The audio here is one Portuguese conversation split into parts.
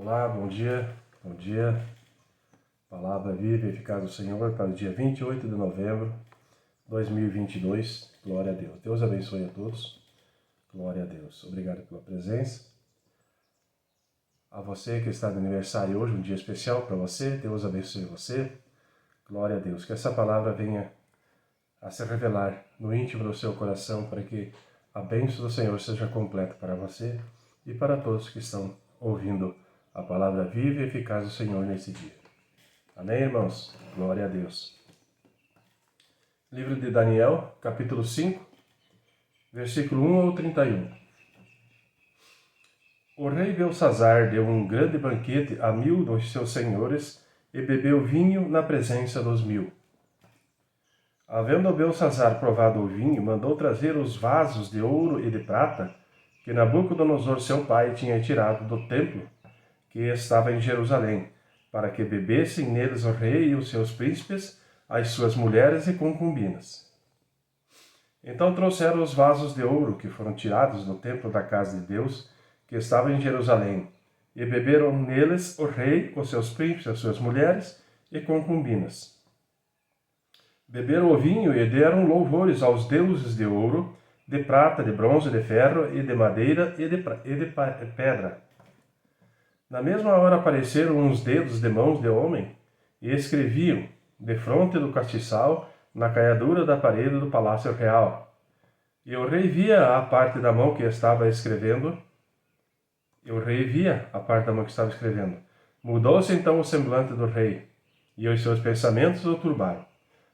Olá, bom dia, bom dia. Palavra viva e eficaz do Senhor para o dia 28 de novembro de 2022. Glória a Deus. Deus abençoe a todos. Glória a Deus. Obrigado pela presença. A você que está de aniversário hoje, um dia especial para você. Deus abençoe você. Glória a Deus. Que essa palavra venha a se revelar no íntimo do seu coração para que a bênção do Senhor seja completa para você e para todos que estão ouvindo a palavra viva e eficaz do Senhor nesse dia. Amém, irmãos? Glória a Deus. Livro de Daniel, capítulo 5, versículo 1 ao 31. O rei Belsazar deu um grande banquete a 1000 dos seus senhores e bebeu vinho na presença dos 1000. Havendo Belsazar provado o vinho, mandou trazer os vasos de ouro e de prata que Nabucodonosor, seu pai, tinha tirado do templo que estava em Jerusalém, para que bebessem neles o rei e os seus príncipes, as suas mulheres e concubinas. Então trouxeram os vasos de ouro que foram tirados do templo da casa de Deus, que estava em Jerusalém, e beberam neles o rei, os seus príncipes, as suas mulheres e concubinas. Beberam o vinho e deram louvores aos deuses de ouro, de prata, de bronze, de ferro e de madeira e de pedra. Na mesma hora apareceram uns dedos de mãos de homem e escreviam, defronte do castiçal, na caiadura da parede do palácio real. E o rei via a parte da mão que estava escrevendo. Mudou-se então o semblante do rei, e os seus pensamentos o turbaram.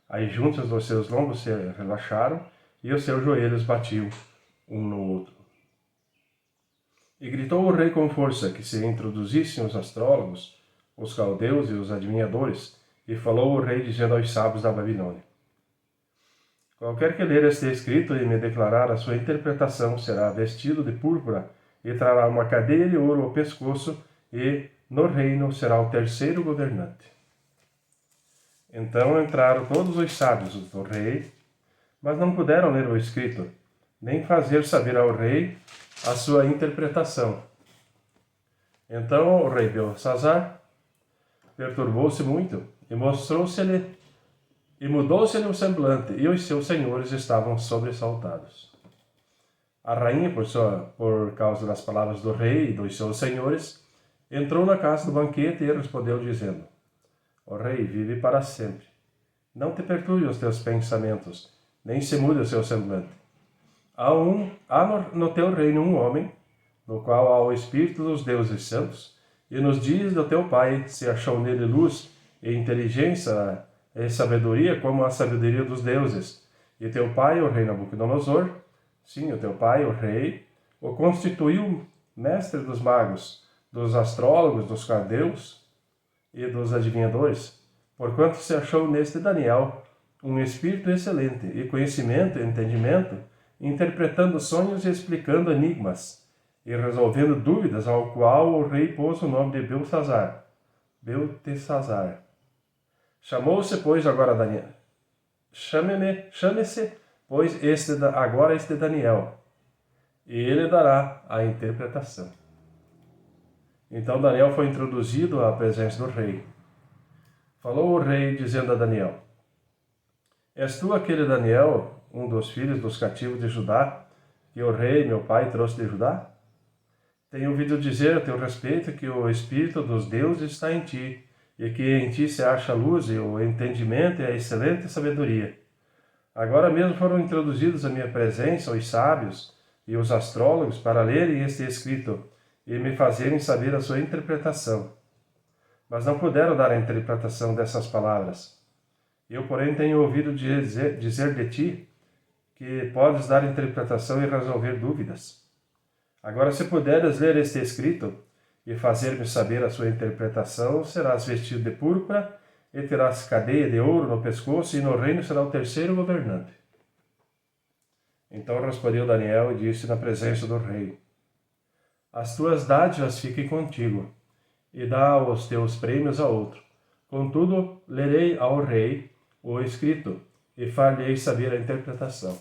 As juntas dos seus lombos se relaxaram, e os seus joelhos batiam um no outro. E gritou o rei com força que se introduzissem os astrólogos, os caldeus e os adivinhadores, e falou o rei dizendo aos sábios da Babilônia: qualquer que ler este escrito e me declarar a sua interpretação será vestido de púrpura e trará uma cadeia de ouro ao pescoço, e no reino será o terceiro governante. Então entraram todos os sábios do rei, mas não puderam ler o escrito, nem fazer saber ao rei a sua interpretação. Então o rei Belsazar perturbou-se muito e mudou-se-lhe o semblante, e os seus senhores estavam sobressaltados. A rainha, por causa das palavras do rei e dos seus senhores, entrou na casa do banquete e respondeu dizendo: o rei vive para sempre. Não te perturbe os teus pensamentos, nem se mude o seu semblante. Há no teu reino um homem, no qual há o espírito dos deuses santos, e nos dias do teu pai se achou nele luz e inteligência e sabedoria como a sabedoria dos deuses. E teu pai, o rei Nabucodonosor, sim, o teu pai, o rei, o constituiu mestre dos magos, dos astrólogos, dos caldeus e dos adivinhadores, porquanto se achou neste Daniel um espírito excelente e conhecimento e entendimento, interpretando sonhos e explicando enigmas, e resolvendo dúvidas, ao qual o rei pôs o nome de Beltesazar. Chamou-se, pois, agora Daniel. Chame-se, pois, agora este Daniel, e ele dará a interpretação. Então Daniel foi introduzido à presença do rei. Falou o rei, dizendo a Daniel: és tu aquele Daniel, um dos filhos dos cativos de Judá, que o rei, meu pai, trouxe de Judá? Tenho ouvido dizer a teu respeito que o Espírito dos deuses está em ti, e que em ti se acha a luz e o entendimento e a excelente sabedoria. Agora mesmo foram introduzidos à minha presença os sábios e os astrólogos para lerem este escrito e me fazerem saber a sua interpretação. Mas não puderam dar a interpretação dessas palavras. Eu, porém, tenho ouvido dizer de ti que podes dar interpretação e resolver dúvidas. Agora, se puderes ler este escrito e fazer-me saber a sua interpretação, serás vestido de púrpura e terás cadeia de ouro no pescoço, e no reino será o terceiro governante. Então respondeu Daniel e disse na presença do rei: as tuas dádivas fiquem contigo, e dá os teus prêmios a outro. Contudo, lerei ao rei o escrito, e far-lhe saber a interpretação.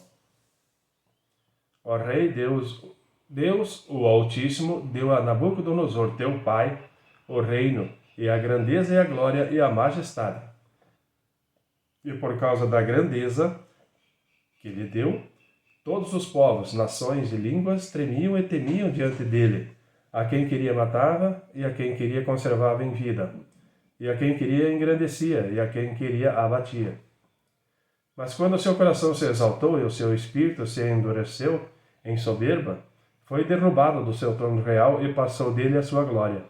Ó Rei, Deus, o Altíssimo, deu a Nabucodonosor, teu pai, o reino, e a grandeza, e a glória, e a majestade. E por causa da grandeza que lhe deu, todos os povos, nações e línguas tremiam e temiam diante dele, a quem queria matava, e a quem queria conservava em vida, e a quem queria engrandecia, e a quem queria abatia. Mas quando o seu coração se exaltou e o seu espírito se endureceu em soberba, foi derrubado do seu trono real e passou dele a sua glória.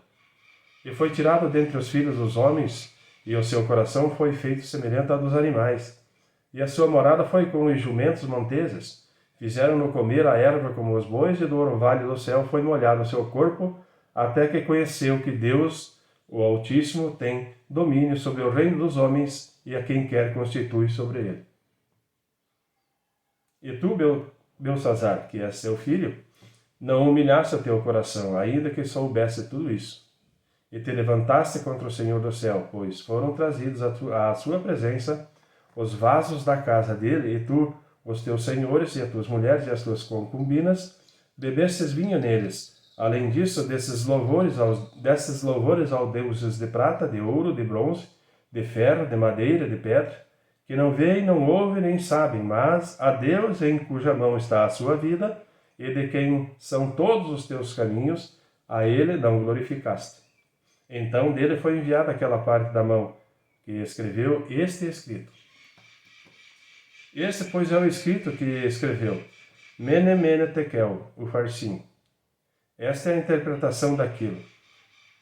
E foi tirado dentre os filhos dos homens, e o seu coração foi feito semelhante ao dos animais. E a sua morada foi com os jumentos monteses. Fizeram-no comer a erva como os bois, e do orvalho do céu foi molhado o seu corpo, até que conheceu que Deus, o Altíssimo, tem domínio sobre o reino dos homens, e a quem quer constitui sobre ele. E tu, Beltesazar, que és seu filho, não humilhaste o teu coração, ainda que soubesse tudo isso. E te levantaste contra o Senhor do céu, pois foram trazidos à sua presença os vasos da casa dele, e tu, os teus senhores, e as tuas mulheres, e as tuas concubinas, bebestes vinho neles. Além disso, desses louvores ao deuses de prata, de ouro, de bronze, de ferro, de madeira, de pedra, que não veem, não ouvem, nem sabem, mas a Deus, em cuja mão está a sua vida, e de quem são todos os teus caminhos, a ele não glorificaste. Então dele foi enviada aquela parte da mão que escreveu este escrito. Este, pois, é o escrito que escreveu: Mene, Mene, Tekel, o farsim. Esta é a interpretação daquilo.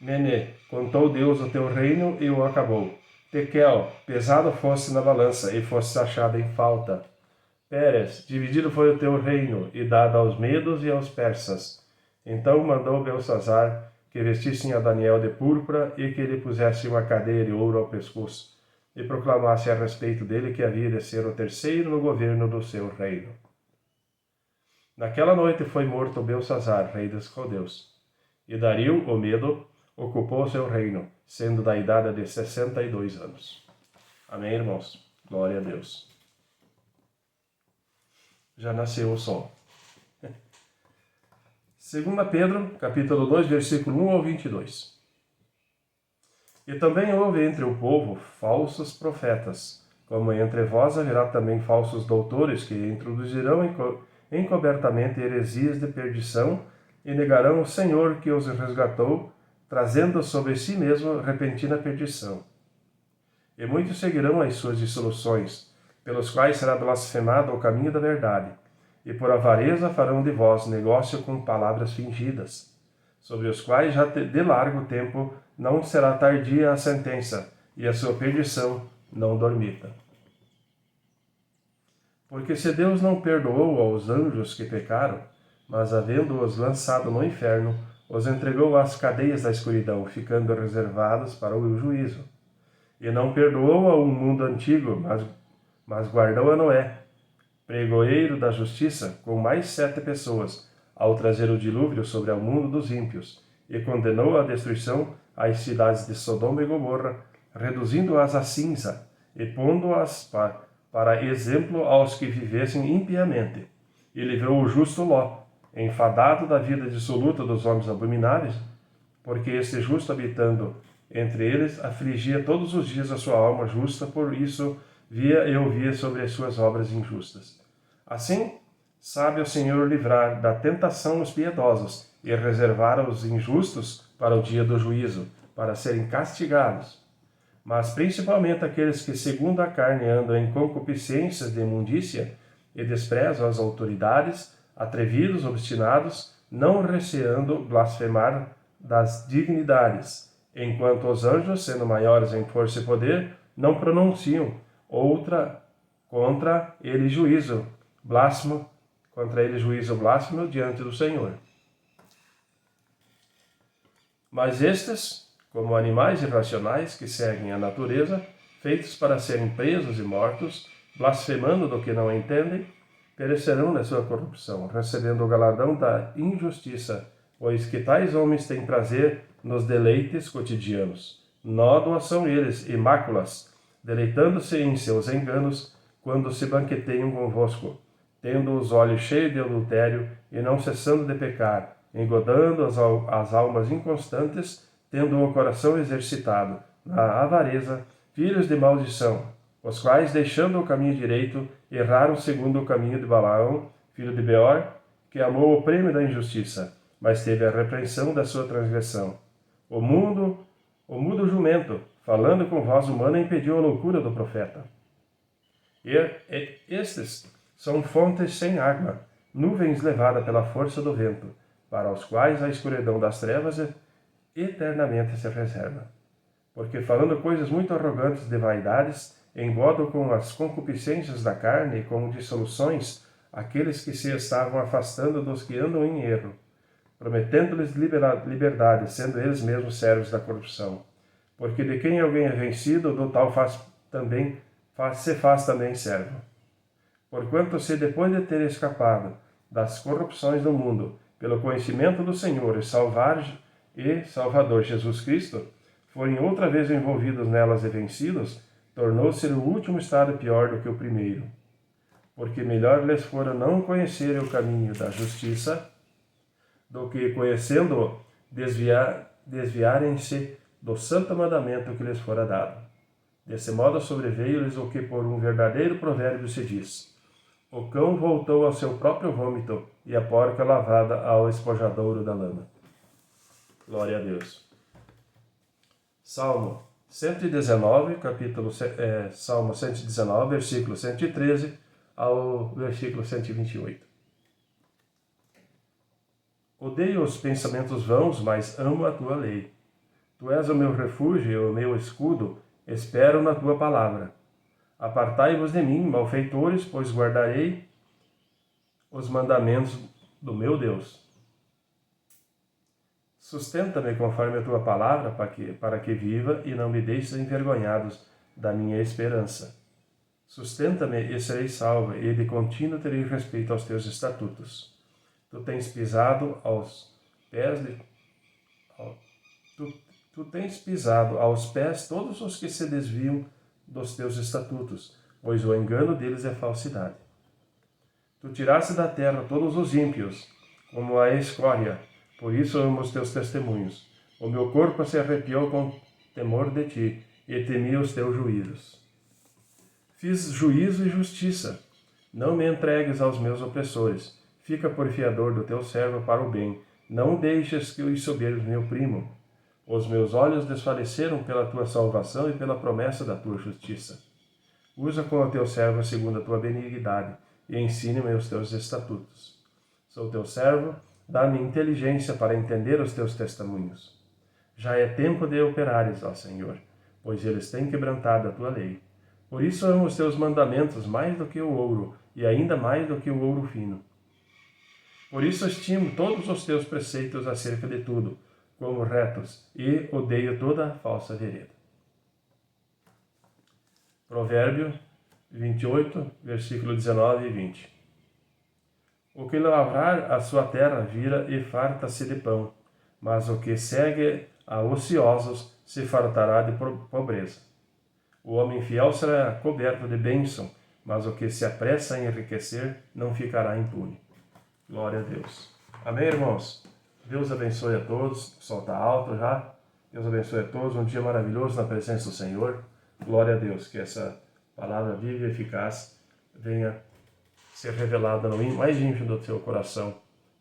Mene, contou Deus o teu reino e o acabou. Tekel, pesado fosse na balança e fosse achado em falta. Pérez, dividido foi o teu reino e dado aos medos e aos persas. Então mandou Beltesazar que vestissem a Daniel de púrpura e que lhe pusessem uma cadeia de ouro ao pescoço, e proclamasse a respeito dele que havia de ser o terceiro no governo do seu reino. Naquela noite foi morto Beltesazar, rei dos caldeus, e Dario, o Medo, ocupou seu reino, sendo da idade de 62 anos. Amém, irmãos? Glória a Deus. Já nasceu o sol. 2 Pedro, capítulo 2, versículo 1 ao 22. E também houve entre o povo falsos profetas, como entre vós haverá também falsos doutores que introduzirão encobertamente heresias de perdição e negarão o Senhor que os resgatou, trazendo sobre si mesmo repentina perdição. E muitos seguirão as suas dissoluções, pelos quais será blasfemado o caminho da verdade, e por avareza farão de vós negócio com palavras fingidas, sobre os quais já de largo tempo não será tardia a sentença, e a sua perdição não dormita. Porque se Deus não perdoou aos anjos que pecaram, mas havendo-os lançado no inferno, os entregou às cadeias da escuridão, ficando reservados para o juízo. E não perdoou a um mundo antigo, mas guardou a Noé, pregoeiro da justiça, com mais 7 pessoas, ao trazer o dilúvio sobre o mundo dos ímpios, e condenou à destruição as cidades de Sodoma e Gomorra, reduzindo-as a cinza, e pondo-as para exemplo aos que vivessem impiamente. E livrou o justo Ló, enfadado da vida dissoluta dos homens abomináveis, porque este justo, habitando entre eles, afligia todos os dias a sua alma justa, por isso via e ouvia sobre as suas obras injustas. Assim, sabe o Senhor livrar da tentação os piedosos e reservar os injustos para o dia do juízo, para serem castigados. Mas principalmente aqueles que, segundo a carne, andam em concupiscências de imundícia e desprezam as autoridades, atrevidos, obstinados, não receando blasfemar das dignidades, enquanto os anjos, sendo maiores em força e poder, não pronunciam contra ele juízo blasfemo diante do Senhor. Mas estes, como animais irracionais que seguem a natureza, feitos para serem presos e mortos, blasfemando do que não entendem, perecerão na sua corrupção, recebendo o galardão da injustiça, pois que tais homens têm prazer nos deleites cotidianos. Nódoas são eles e máculas, deleitando-se em seus enganos, quando se banqueteiam convosco, tendo os olhos cheios de adultério e não cessando de pecar, engodando as almas inconstantes, tendo o coração exercitado na avareza, filhos de maldição, os quais, deixando o caminho direito, erraram segundo o caminho de Balaão, filho de Beor, que amou o prêmio da injustiça, mas teve a repreensão da sua transgressão. O mudo jumento, falando com voz humana, impediu a loucura do profeta. Estes são fontes sem água, nuvens levadas pela força do vento, para os quais a escuridão das trevas eternamente se reserva. Porque falando coisas muito arrogantes de vaidades, engodam com as concupiscências da carne e com dissoluções aqueles que se estavam afastando dos que andam em erro, prometendo-lhes liberdade, sendo eles mesmos servos da corrupção. Porque de quem alguém é vencido, do tal se faz também servo. Porquanto se depois de ter escapado das corrupções do mundo, pelo conhecimento do Senhor e Salvador Jesus Cristo, forem outra vez envolvidos nelas e vencidos, tornou-se o último estado pior do que o primeiro. Porque melhor lhes fora não conhecerem o caminho da justiça, do que, conhecendo-o, desviarem-se do santo mandamento que lhes fora dado. Desse modo sobreveio-lhes o que por um verdadeiro provérbio se diz: o cão voltou ao seu próprio vômito, e a porca lavada ao espojadouro da lama. Glória a Deus. Salmo 119, Salmo 119, versículo 113 ao versículo 128. Odeio os pensamentos vãos, mas amo a tua lei. Tu és o meu refúgio e o meu escudo, espero na tua palavra. Apartai-vos de mim, malfeitores, pois guardarei os mandamentos do meu Deus. Sustenta-me conforme a tua palavra, para que viva e não me deixes envergonhados da minha esperança. Sustenta-me e serei salvo, e de contínuo terei respeito aos teus estatutos. Tu tens pisado aos pés todos os que se desviam dos teus estatutos, pois o engano deles é falsidade. Tu tiraste da terra todos os ímpios, como a escória, por isso amo os teus testemunhos. O meu corpo se arrepiou com temor de ti, e temi os teus juízos. Fiz juízo e justiça. Não me entregues aos meus opressores. Fica por fiador do teu servo para o bem. Não deixes que os soberbos me oprimam. Os meus olhos desfaleceram pela tua salvação e pela promessa da tua justiça. Usa com o teu servo segundo a tua benignidade, e ensine-me os teus estatutos. Sou teu servo, dá-me inteligência para entender os teus testemunhos. Já é tempo de operares, ó Senhor, pois eles têm quebrantado a tua lei. Por isso amo os teus mandamentos mais do que o ouro, e ainda mais do que o ouro fino. Por isso estimo todos os teus preceitos acerca de tudo, como retos, e odeio toda a falsa vereda. Provérbio 28, versículo 19 e 20. O que lavrar a sua terra vira e farta-se de pão, mas o que segue a ociosos se fartará de pobreza. O homem fiel será coberto de bênção, mas o que se apressa em enriquecer não ficará impune. Glória a Deus. Amém, irmãos? Deus abençoe a todos. O sol está alto já. Deus abençoe a todos. Um dia maravilhoso na presença do Senhor. Glória a Deus. Que essa palavra viva e eficaz venha ser revelada no mais íntimo do teu coração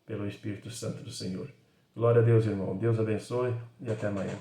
pelo Espírito Santo do Senhor. Glória a Deus, irmão. Deus abençoe e até amanhã.